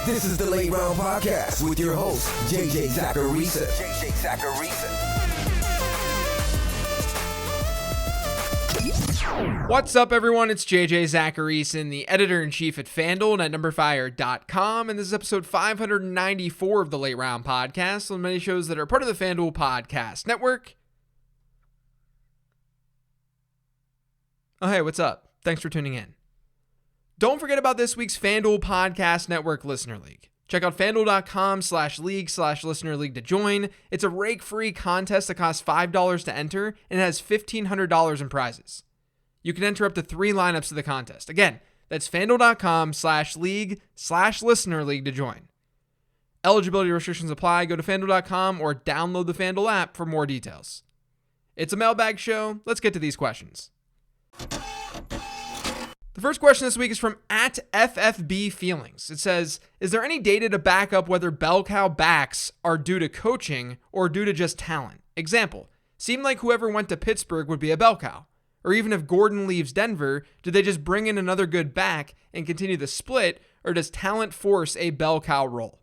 This is the Late Round Podcast with your host, JJ Zacharisa. What's up, everyone? It's JJ Zacharisa, the editor-in-chief at FanDuel and at numberfire.com, and this is episode 594 of the Late Round Podcast, on many shows that are part of the FanDuel Podcast Network. Oh, hey, what's up? Thanks for tuning in. Don't forget about this week's FanDuel Podcast Network Listener League. Check out fanduel.com/league/listener league to join. It's a rake-free contest that costs $5 to enter and has $1,500 in prizes. You can enter up to 3 lineups to the contest. Again, that's fanduel.com/league/listener league to join. Eligibility restrictions apply. Go to fanduel.com or download the FanDuel app for more details. It's a mailbag show. Let's get to these questions. The first question this week is from @FFB_Feelings. It says, is there any data to back up whether bell cow backs are due to coaching or due to just talent? Example, seemed like whoever went to Pittsburgh would be a bell cow. Or even if Gordon leaves Denver, do they just bring in another good back and continue the split, or does talent force a bell cow role?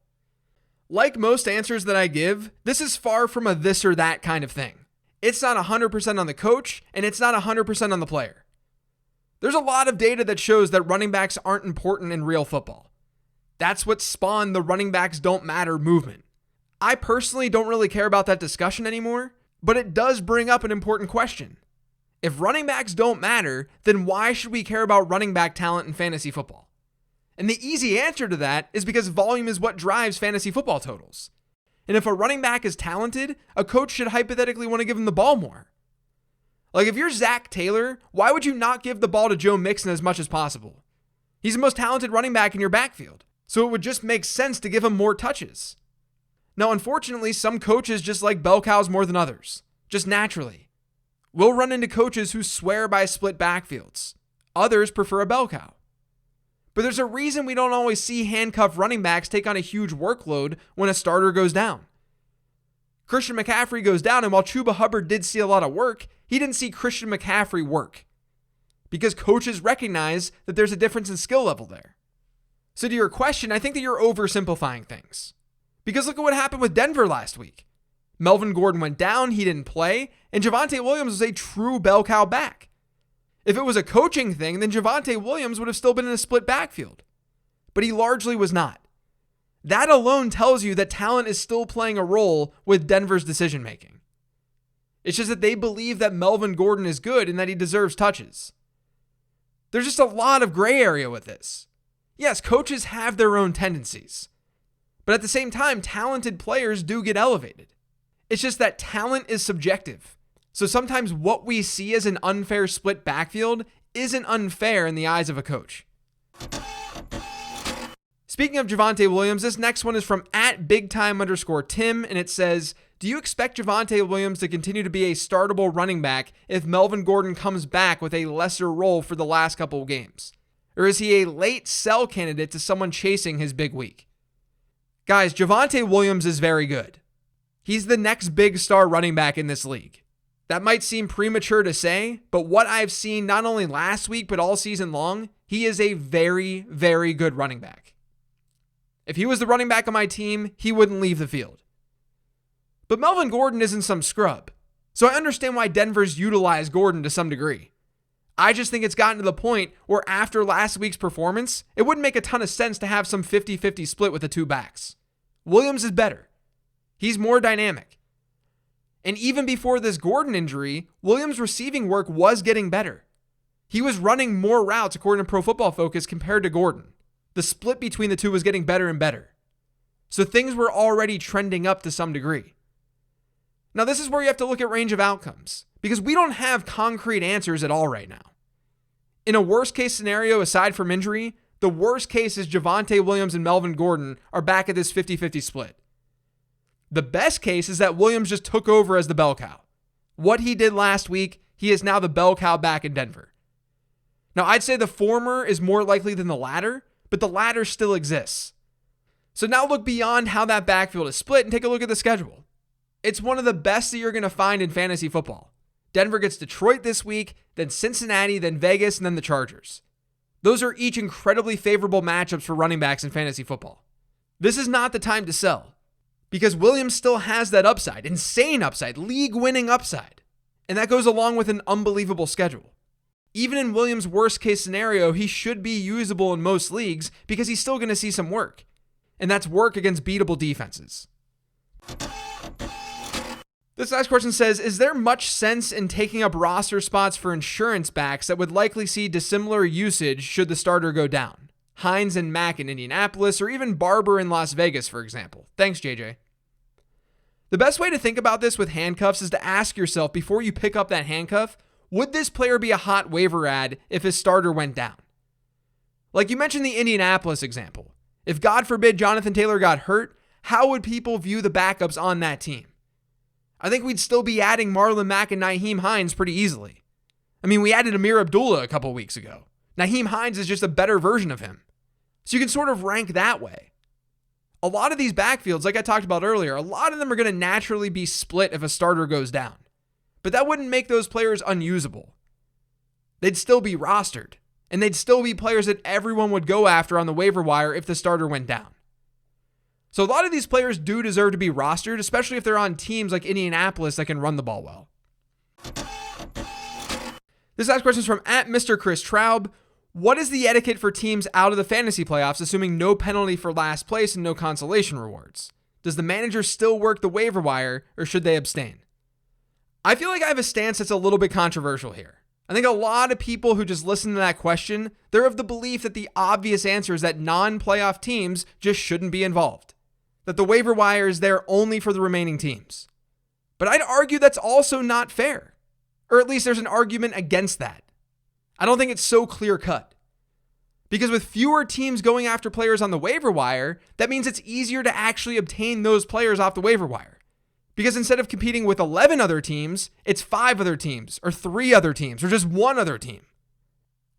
Like most answers that I give, this is far from a this or that kind of thing. It's not 100% on the coach, and it's not 100% on the player. There's a lot of data that shows that running backs aren't important in real football. That's what spawned the running backs don't matter movement. I personally don't really care about that discussion anymore, but it does bring up an important question. If running backs don't matter, then why should we care about running back talent in fantasy football? And the easy answer to that is because volume is what drives fantasy football totals. And if a running back is talented, a coach should hypothetically want to give him the ball more. Like if you're Zach Taylor, why would you not give the ball to Joe Mixon as much as possible? He's the most talented running back in your backfield, so it would just make sense to give him more touches. Now, unfortunately, some coaches just like bell cows more than others, just naturally. We'll run into coaches who swear by split backfields. Others prefer a bell cow. But there's a reason we don't always see handcuffed running backs take on a huge workload when a starter goes down. Christian McCaffrey goes down, and while Chuba Hubbard did see a lot of work, he didn't see Christian McCaffrey work because coaches recognize that there's a difference in skill level there. So to your question, I think that you're oversimplifying things because look at what happened with Denver last week. Melvin Gordon went down, he didn't play, and Javonte Williams was a true bell cow back. If it was a coaching thing, then Javonte Williams would have still been in a split backfield, but he largely was not. That alone tells you that talent is still playing a role with Denver's decision-making. It's just that they believe that Melvin Gordon is good and that he deserves touches. There's just a lot of gray area with this. Yes, coaches have their own tendencies, but at the same time, talented players do get elevated. It's just that talent is subjective. So sometimes what we see as an unfair split backfield isn't unfair in the eyes of a coach. Speaking of Javonte Williams, this next one is from @BigTime_Tim, and it says, do you expect Javonte Williams to continue to be a startable running back if Melvin Gordon comes back with a lesser role for the last couple of games? Or is he a late sell candidate to someone chasing his big week? Guys, Javonte Williams is very good. He's the next big star running back in this league. That might seem premature to say, but what I've seen not only last week, but all season long, he is a very, very good running back. If he was the running back on my team, he wouldn't leave the field. But Melvin Gordon isn't some scrub, so I understand why Denver's utilized Gordon to some degree. I just think it's gotten to the point where after last week's performance, it wouldn't make a ton of sense to have some 50-50 split with the two backs. Williams is better. He's more dynamic. And even before this Gordon injury, Williams' receiving work was getting better. He was running more routes according to Pro Football Focus compared to Gordon. The split between the two was getting better and better. So things were already trending up to some degree. Now this is where you have to look at range of outcomes because we don't have concrete answers at all right now. In a worst case scenario, aside from injury, the worst case is Javonte Williams and Melvin Gordon are back at this 50-50 split. The best case is that Williams just took over as the bell cow. What he did last week, he is now the bell cow back in Denver. Now I'd say the former is more likely than the latter, but the latter still exists. So now look beyond how that backfield is split and take a look at the schedule. It's one of the best that you're going to find in fantasy football. Denver gets Detroit this week, then Cincinnati, then Vegas, and then the Chargers. Those are each incredibly favorable matchups for running backs in fantasy football. This is not the time to sell because Williams still has that upside, insane upside, league-winning upside. And that goes along with an unbelievable schedule. Even in Williams' worst case scenario, he should be usable in most leagues because he's still going to see some work. And that's work against beatable defenses. This last question says, is there much sense in taking up roster spots for insurance backs that would likely see dissimilar usage should the starter go down? Hines and Mack in Indianapolis, or even Barber in Las Vegas, for example. Thanks, JJ. The best way to think about this with handcuffs is to ask yourself before you pick up that handcuff, would this player be a hot waiver ad if his starter went down? Like you mentioned the Indianapolis example. If God forbid Jonathan Taylor got hurt, how would people view the backups on that team? I think we'd still be adding Marlon Mack and Nyheim Hines pretty easily. I mean, we added Amir Abdullah a couple weeks ago. Nyheim Hines is just a better version of him. So you can sort of rank that way. A lot of these backfields, like I talked about earlier, a lot of them are going to naturally be split if a starter goes down. But that wouldn't make those players unusable. They'd still be rostered. And they'd still be players that everyone would go after on the waiver wire if the starter went down. So a lot of these players do deserve to be rostered, especially if they're on teams like Indianapolis that can run the ball well. This last question is from @Mr. Chris Traub. What is the etiquette for teams out of the fantasy playoffs, assuming no penalty for last place and no consolation rewards? Does the manager still work the waiver wire, or should they abstain? I feel like I have a stance that's a little bit controversial here. I think a lot of people who just listen to that question, they're of the belief that the obvious answer is that non-playoff teams just shouldn't be involved. That the waiver wire is there only for the remaining teams. But I'd argue that's also not fair. Or at least there's an argument against that. I don't think it's so clear cut. Because with fewer teams going after players on the waiver wire, that means it's easier to actually obtain those players off the waiver wire. Because instead of competing with 11 other teams, it's 5 other teams, or 3 other teams, or just 1 other team.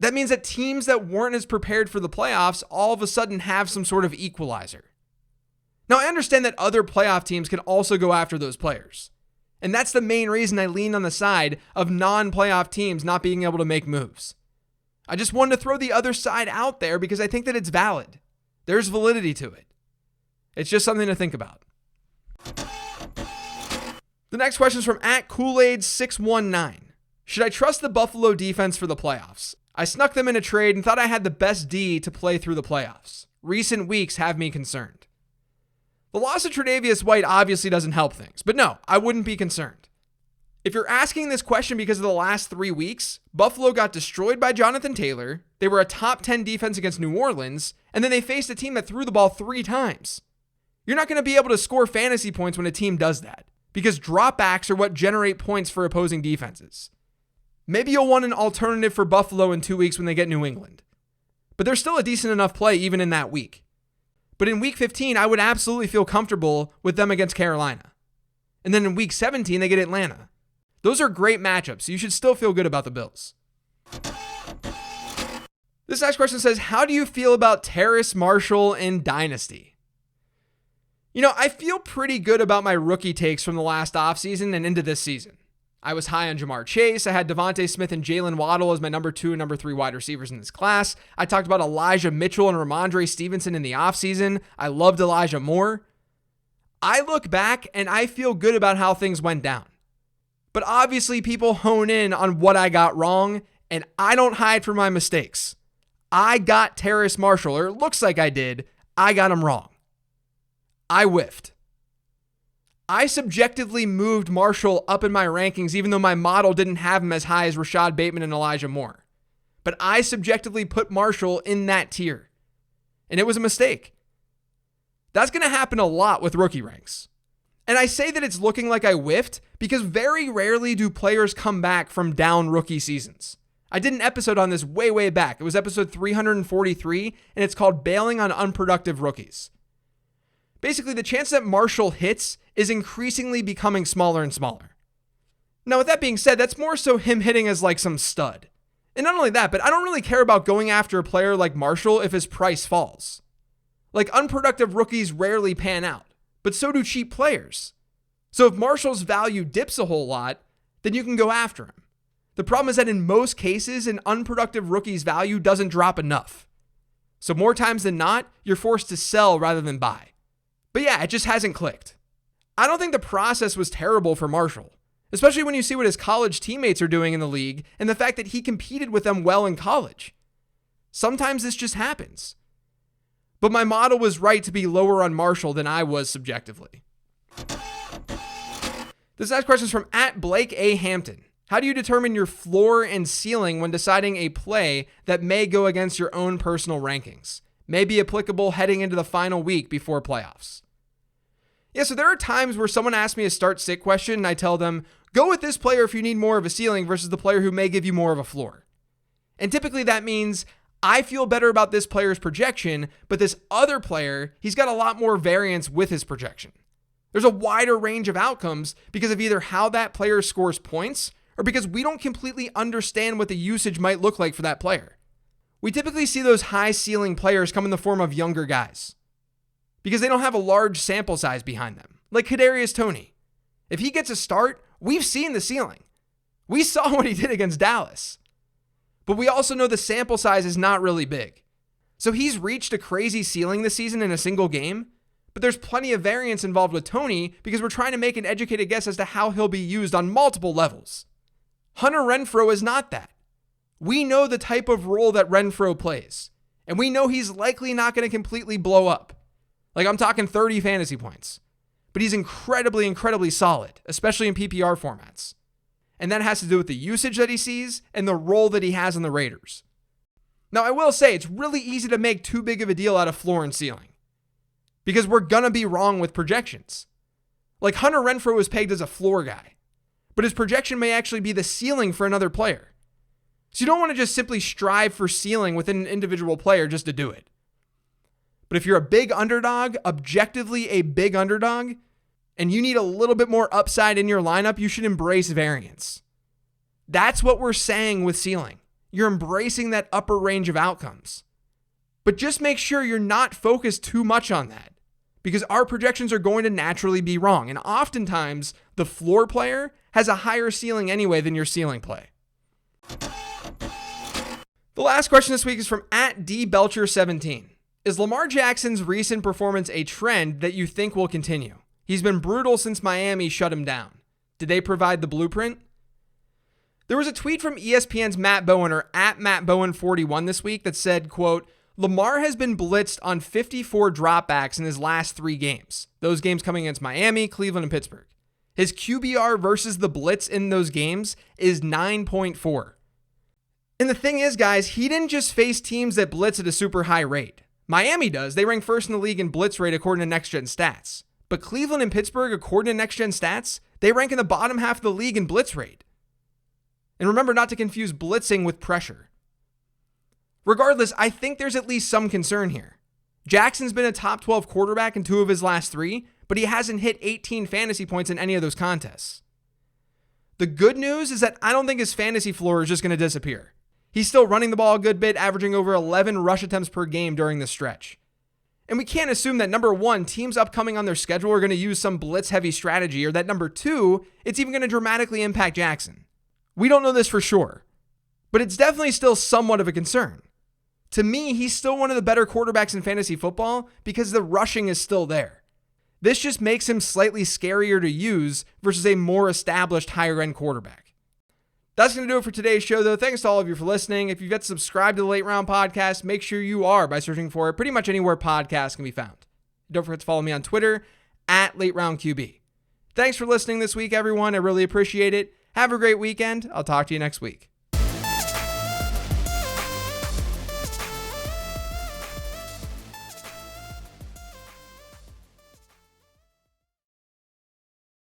That means that teams that weren't as prepared for the playoffs all of a sudden have some sort of equalizer. Now, I understand that other playoff teams can also go after those players. And that's the main reason I lean on the side of non-playoff teams not being able to make moves. I just wanted to throw the other side out there because I think that it's valid. There's validity to it. It's just something to think about. The next question is from @Kool-Aid619. Should I trust the Buffalo defense for the playoffs? I snuck them in a trade and thought I had the best D to play through the playoffs. Recent weeks have me concerned. The loss of Tre'Davious White obviously doesn't help things, but no, I wouldn't be concerned. If you're asking this question because of the last 3 weeks, Buffalo got destroyed by Jonathan Taylor, they were a top 10 defense against New Orleans, and then they faced a team that threw the ball 3 times. You're not going to be able to score fantasy points when a team does that, because dropbacks are what generate points for opposing defenses. Maybe you'll want an alternative for Buffalo in 2 weeks when they get New England, but there's still a decent enough play even in that week. But in week 15, I would absolutely feel comfortable with them against Carolina. And then in week 17, they get Atlanta. Those are great matchups, so you should still feel good about the Bills. This next question says, how do you feel about Terrace Marshall in Dynasty? You know, I feel pretty good about my rookie takes from the last offseason and into this season. I was high on Jamar Chase. I had Devontae Smith and Jalen Waddle as my number 2 and number 3 wide receivers in this class. I talked about Elijah Mitchell and Ramondre Stevenson in the offseason. I loved Elijah Moore. I look back and I feel good about how things went down. But obviously people hone in on what I got wrong, and I don't hide from my mistakes. I got Terrace Marshall, or it looks like I did. I got him wrong. I whiffed. I subjectively moved Marshall up in my rankings, even though my model didn't have him as high as Rashad Bateman and Elijah Moore. But I subjectively put Marshall in that tier. And it was a mistake. That's going to happen a lot with rookie ranks. And I say that it's looking like I whiffed because very rarely do players come back from down rookie seasons. I did an episode on this way back. It was episode 343, and it's called Bailing on Unproductive Rookies. Basically, the chance that Marshall hits is increasingly becoming smaller and smaller. Now, with that being said, that's more so him hitting as like some stud. And not only that, but I don't really care about going after a player like Marshall if his price falls. Like, unproductive rookies rarely pan out, but so do cheap players. So if Marshall's value dips a whole lot, then you can go after him. The problem is that in most cases, an unproductive rookie's value doesn't drop enough. So more times than not, you're forced to sell rather than buy. But yeah, it just hasn't clicked. I don't think the process was terrible for Marshall, especially when you see what his college teammates are doing in the league and the fact that he competed with them well in college. Sometimes this just happens. But my model was right to be lower on Marshall than I was subjectively. This next question is from @BlakeAHampton. How do you determine your floor and ceiling when deciding a play that may go against your own personal rankings? May be applicable heading into the final week before playoffs. Yeah, so there are times where someone asks me a start-sit question and I tell them, go with this player if you need more of a ceiling versus the player who may give you more of a floor. And typically that means I feel better about this player's projection, but this other player, he's got a lot more variance with his projection. There's a wider range of outcomes because of either how that player scores points or because we don't completely understand what the usage might look like for that player. We typically see those high ceiling players come in the form of younger guys because they don't have a large sample size behind them, like Kadarius Toney. If he gets a start, we've seen the ceiling. We saw what he did against Dallas. But we also know the sample size is not really big. So he's reached a crazy ceiling this season in a single game, but there's plenty of variance involved with Toney because we're trying to make an educated guess as to how he'll be used on multiple levels. Hunter Renfrow is not that. We know the type of role that Renfrow plays, and we know he's likely not going to completely blow up. Like I'm talking 30 fantasy points, but he's incredibly, incredibly solid, especially in PPR formats. And that has to do with the usage that he sees and the role that he has in the Raiders. Now, I will say it's really easy to make too big of a deal out of floor and ceiling because we're going to be wrong with projections. Like Hunter Renfrow was pegged as a floor guy, but his projection may actually be the ceiling for another player. So you don't want to just simply strive for ceiling within an individual player just to do it. But if you're a big underdog, objectively a big underdog, and you need a little bit more upside in your lineup, you should embrace variance. That's what we're saying with ceiling. You're embracing that upper range of outcomes. But just make sure you're not focused too much on that because our projections are going to naturally be wrong. And oftentimes, the floor player has a higher ceiling anyway than your ceiling play. The last question this week is from @DBelcher17. Is Lamar Jackson's recent performance a trend that you think will continue? He's been brutal since Miami shut him down. Did they provide the blueprint? There was a tweet from ESPN's Matt Bowen or @MattBowen41 this week that said, quote, Lamar has been blitzed on 54 dropbacks in his last 3 games. Those games coming against Miami, Cleveland, and Pittsburgh. His QBR versus the blitz in those games is 9.4. And the thing is, guys, he didn't just face teams that blitz at a super high rate. Miami does. They rank first in the league in blitz rate according to Next Gen Stats. But Cleveland and Pittsburgh, according to Next Gen Stats, they rank in the bottom half of the league in blitz rate. And remember not to confuse blitzing with pressure. Regardless, I think there's at least some concern here. Jackson's been a top 12 quarterback in 2 of his last 3, but he hasn't hit 18 fantasy points in any of those contests. The good news is that I don't think his fantasy floor is just going to disappear. He's still running the ball a good bit, averaging over 11 rush attempts per game during this stretch. And we can't assume that number 1, teams upcoming on their schedule are going to use some blitz-heavy strategy, or that number 2, it's even going to dramatically impact Jackson. We don't know this for sure, but it's definitely still somewhat of a concern. To me, he's still one of the better quarterbacks in fantasy football because the rushing is still there. This just makes him slightly scarier to use versus a more established higher-end quarterback. That's going to do it for today's show, though. Thanks to all of you for listening. If you've yet to subscribe to the Late Round Podcast, make sure you are by searching for it pretty much anywhere podcasts can be found. Don't forget to follow me on Twitter @LateRoundQB. Thanks for listening this week, everyone. I really appreciate it. Have a great weekend. I'll talk to you next week.